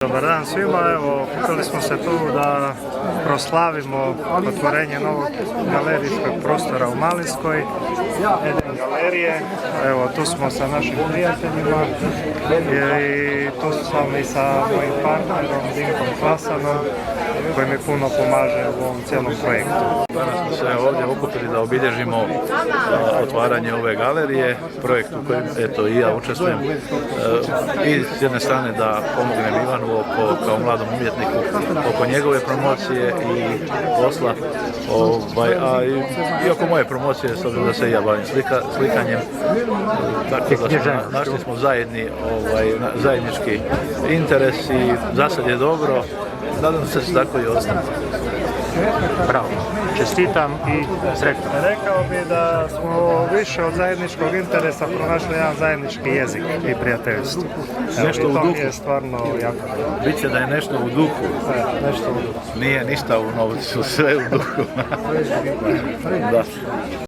Dobar dan svima, evo, okupili smo se tu da proslavimo otvorenje novog galerijskog prostora u Malinskoj, Eden galerije. Evo, tu smo sa našim prijateljima i tu sam i sa mojim partnerom Dinkom Klasanom, koji mi puno pomaže u ovom cijelom projektu. Danas smo se ovdje okupili da obilježimo otvaranje ove galerije, projekt u kojem eto, i ja učestvujem i s jedne strane da pomognem Ivanu kao mladom umjetniku oko njegove promocije i posla, a i oko moje promocije, s obzirom da se i ja bavim slikanjem, tako da našli smo zajednički interes i za sad je dobro. Nadam se da će tako i ostati. Bravo, čestitam i sretno. Rekao bi da smo više od zajedničkog interesa pronašli jedan zajednički jezik i prijateljstvo. Nešto u duhu. To mi je stvarno jako dobro. Biće da je nešto u duhu. Nešto u duhu. Nije ništa u novcu, sve u duhu. Da.